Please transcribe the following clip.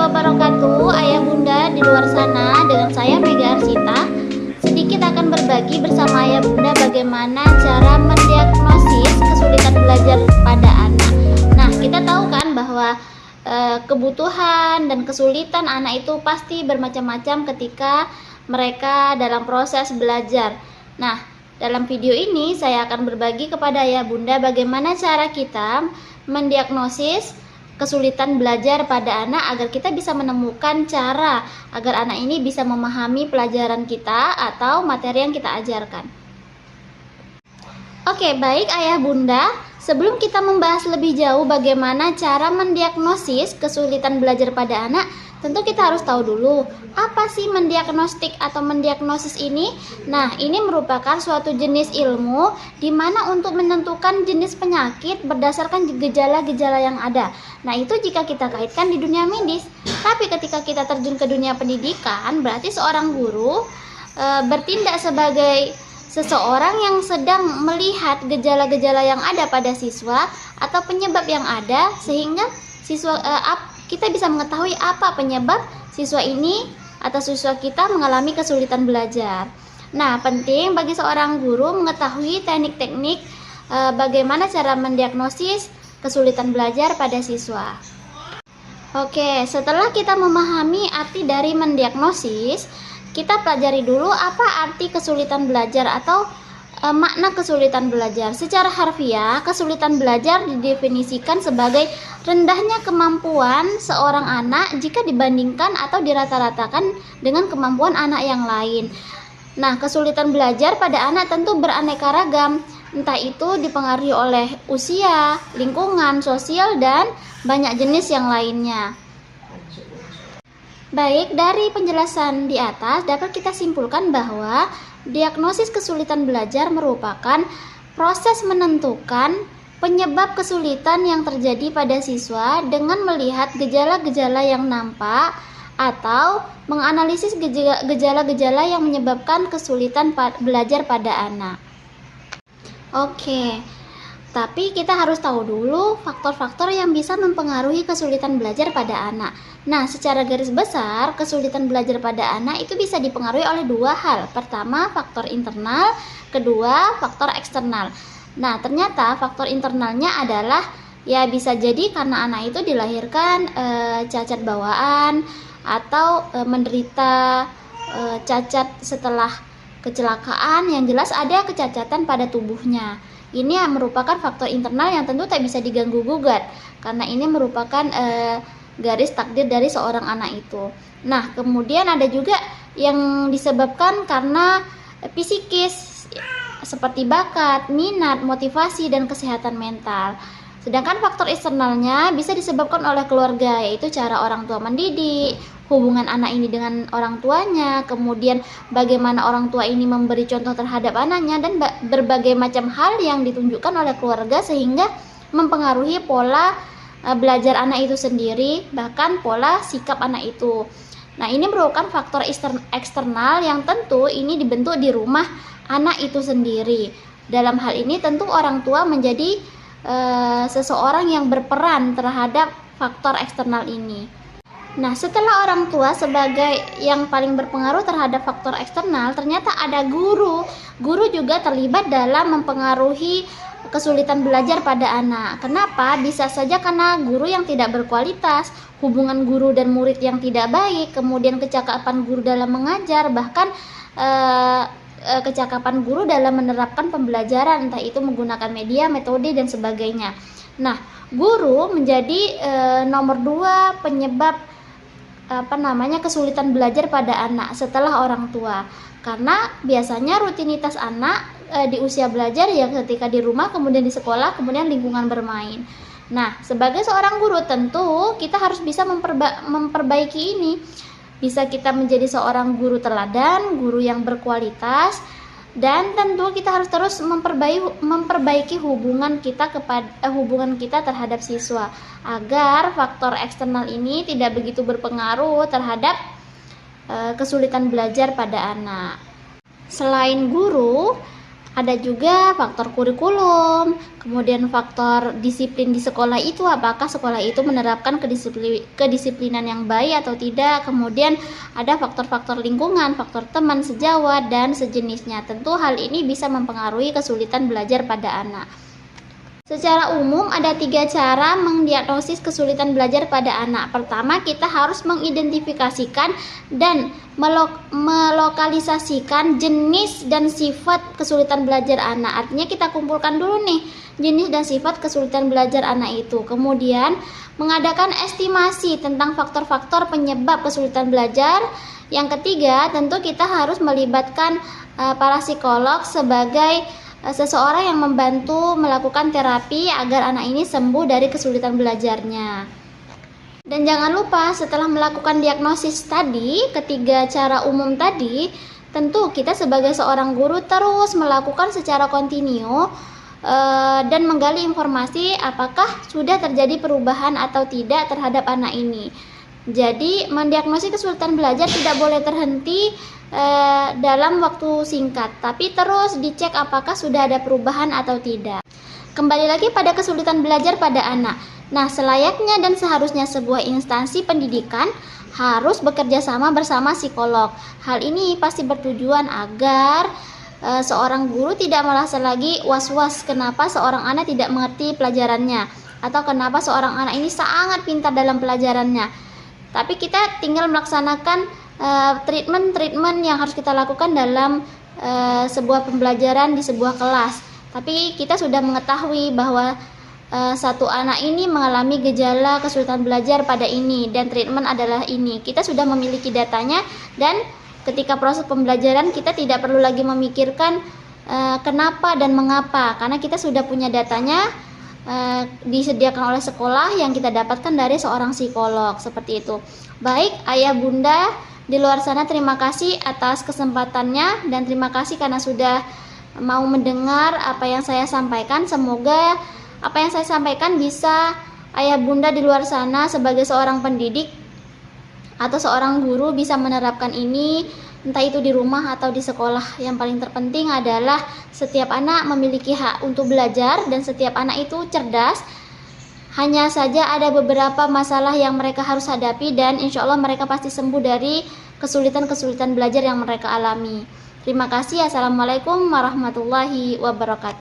wabarakatuh, ayah bunda di luar sana. Dengan saya Mega Arsita, sedikit akan berbagi bersama ayah bunda bagaimana cara mendiagnosis kesulitan belajar pada anak. Nah, kita tahu kan bahwa kebutuhan dan kesulitan anak itu pasti bermacam-macam ketika mereka dalam proses belajar. Nah, dalam video ini saya akan berbagi kepada ayah bunda bagaimana cara kita mendiagnosis kesulitan belajar pada anak agar kita bisa menemukan cara agar anak ini bisa memahami pelajaran kita atau materi yang kita ajarkan. Oke, baik ayah bunda, sebelum kita membahas lebih jauh bagaimana cara mendiagnosis kesulitan belajar pada anak, tentu kita harus tahu dulu apa sih mendiagnostik atau mendiagnosis ini. Nah, ini merupakan suatu jenis ilmu di mana untuk menentukan jenis penyakit berdasarkan gejala-gejala yang ada. Nah, itu jika kita kaitkan di dunia medis. Tapi ketika kita terjun ke dunia pendidikan, berarti seorang guru bertindak sebagai seseorang yang sedang melihat gejala-gejala yang ada pada siswa atau penyebab yang ada, sehingga siswa kita bisa mengetahui apa penyebab siswa ini atau siswa kita mengalami kesulitan belajar. Nah, penting bagi seorang guru mengetahui teknik-teknik bagaimana cara mendiagnosis kesulitan belajar pada siswa. Oke, setelah kita memahami arti dari mendiagnosis, kita pelajari dulu apa arti kesulitan belajar atau makna kesulitan belajar. Secara harfiah, kesulitan belajar didefinisikan sebagai rendahnya kemampuan seorang anak jika dibandingkan atau dirata-ratakan dengan kemampuan anak yang lain. Nah, kesulitan belajar pada anak tentu beraneka ragam, entah itu dipengaruhi oleh usia, lingkungan, sosial, dan banyak jenis yang lainnya. Baik, dari penjelasan di atas dapat kita simpulkan bahwa diagnosis kesulitan belajar merupakan proses menentukan penyebab kesulitan yang terjadi pada siswa dengan melihat gejala-gejala yang nampak atau menganalisis gejala-gejala yang menyebabkan kesulitan belajar pada anak. Oke, tapi kita harus tahu dulu faktor-faktor yang bisa mempengaruhi kesulitan belajar pada anak. Nah, secara garis besar, kesulitan belajar pada anak itu bisa dipengaruhi oleh dua hal. Pertama, faktor internal, kedua, faktor eksternal. Nah, ternyata faktor internalnya adalah ya bisa jadi karena anak itu dilahirkan cacat bawaan atau menderita cacat setelah kecelakaan, yang jelas ada kecacatan pada tubuhnya. Ini merupakan faktor internal yang tentu tak bisa diganggu-gugat karena ini merupakan garis takdir dari seorang anak itu. Nah, kemudian ada juga yang disebabkan karena psikis seperti bakat, minat, motivasi, dan kesehatan mental. Sedangkan faktor eksternalnya bisa disebabkan oleh keluarga, yaitu cara orang tua mendidik, hubungan anak ini dengan orang tuanya, kemudian bagaimana orang tua ini memberi contoh terhadap anaknya, dan berbagai macam hal yang ditunjukkan oleh keluarga sehingga mempengaruhi pola belajar anak itu sendiri, bahkan pola sikap anak itu. Nah, ini merupakan faktor eksternal yang tentu ini dibentuk di rumah anak itu sendiri. Dalam hal ini tentu orang tua menjadi seseorang yang berperan terhadap faktor eksternal ini. Nah, setelah orang tua sebagai yang paling berpengaruh terhadap faktor eksternal, ternyata ada guru. Guru juga terlibat dalam mempengaruhi kesulitan belajar pada anak. Kenapa? Bisa saja karena guru yang tidak berkualitas, hubungan guru dan murid yang tidak baik, kemudian kecakapan guru dalam mengajar, bahkan kecakapan guru dalam menerapkan pembelajaran, entah itu menggunakan media, metode, dan sebagainya. Nah, guru menjadi nomor 2 penyebab kesulitan belajar pada anak setelah orang tua. Karena biasanya rutinitas anak di usia belajar ya ketika di rumah, kemudian di sekolah, kemudian lingkungan bermain. Nah, sebagai seorang guru tentu kita harus bisa memperbaiki ini. Bisa kita menjadi seorang guru teladan, guru yang berkualitas, dan tentu kita harus terus memperbaiki hubungan kita terhadap siswa agar faktor eksternal ini tidak begitu berpengaruh terhadap kesulitan belajar pada anak. Selain guru, Ada juga faktor kurikulum, kemudian faktor disiplin di sekolah itu, apakah sekolah itu menerapkan kedisiplinan yang baik atau tidak. Kemudian ada faktor-faktor lingkungan, faktor teman sejawat, dan sejenisnya. Tentu hal ini bisa mempengaruhi kesulitan belajar pada anak. Secara umum ada 3 cara mendiagnosis kesulitan belajar pada anak. Pertama, kita harus mengidentifikasikan dan melokalisasikan jenis dan sifat kesulitan belajar anak. Artinya kita kumpulkan dulu nih jenis dan sifat kesulitan belajar anak itu. Kemudian mengadakan estimasi tentang faktor-faktor penyebab kesulitan belajar. Yang ketiga, tentu kita harus melibatkan para psikolog sebagai seseorang yang membantu melakukan terapi agar anak ini sembuh dari kesulitan belajarnya. Dan jangan lupa setelah melakukan diagnosis tadi, ketiga cara umum tadi, tentu kita sebagai seorang guru terus melakukan secara kontinu dan menggali informasi apakah sudah terjadi perubahan atau tidak terhadap anak ini. Jadi mendiagnosis kesulitan belajar tidak boleh terhenti dalam waktu singkat, tapi terus dicek apakah sudah ada perubahan atau tidak. Kembali lagi pada kesulitan belajar pada anak. Nah, selayaknya dan seharusnya sebuah instansi pendidikan harus bekerja sama bersama psikolog. Hal ini pasti bertujuan agar seorang guru tidak merasa lagi was-was kenapa seorang anak tidak mengerti pelajarannya, atau kenapa seorang anak ini sangat pintar dalam pelajarannya. Tapi kita tinggal melaksanakan treatment yang harus kita lakukan dalam sebuah pembelajaran di sebuah kelas. Tapi kita sudah mengetahui bahwa satu anak ini mengalami gejala kesulitan belajar pada ini dan treatment adalah ini. Kita sudah memiliki datanya, dan ketika proses pembelajaran kita tidak perlu lagi memikirkan kenapa dan mengapa, karena kita sudah punya datanya, disediakan oleh sekolah yang kita dapatkan dari seorang psikolog. Seperti itu. Baik, ayah bunda di luar sana, terima kasih atas kesempatannya dan terima kasih karena sudah mau mendengar apa yang saya sampaikan. Semoga apa yang saya sampaikan bisa ayah bunda di luar sana sebagai seorang pendidik atau seorang guru bisa menerapkan ini, entah itu di rumah atau di sekolah. Yang paling terpenting adalah setiap anak memiliki hak untuk belajar dan setiap anak itu cerdas. Hanya saja ada beberapa masalah yang mereka harus hadapi dan insya Allah mereka pasti sembuh dari kesulitan-kesulitan belajar yang mereka alami. Terima kasih. Assalamualaikum warahmatullahi wabarakatuh.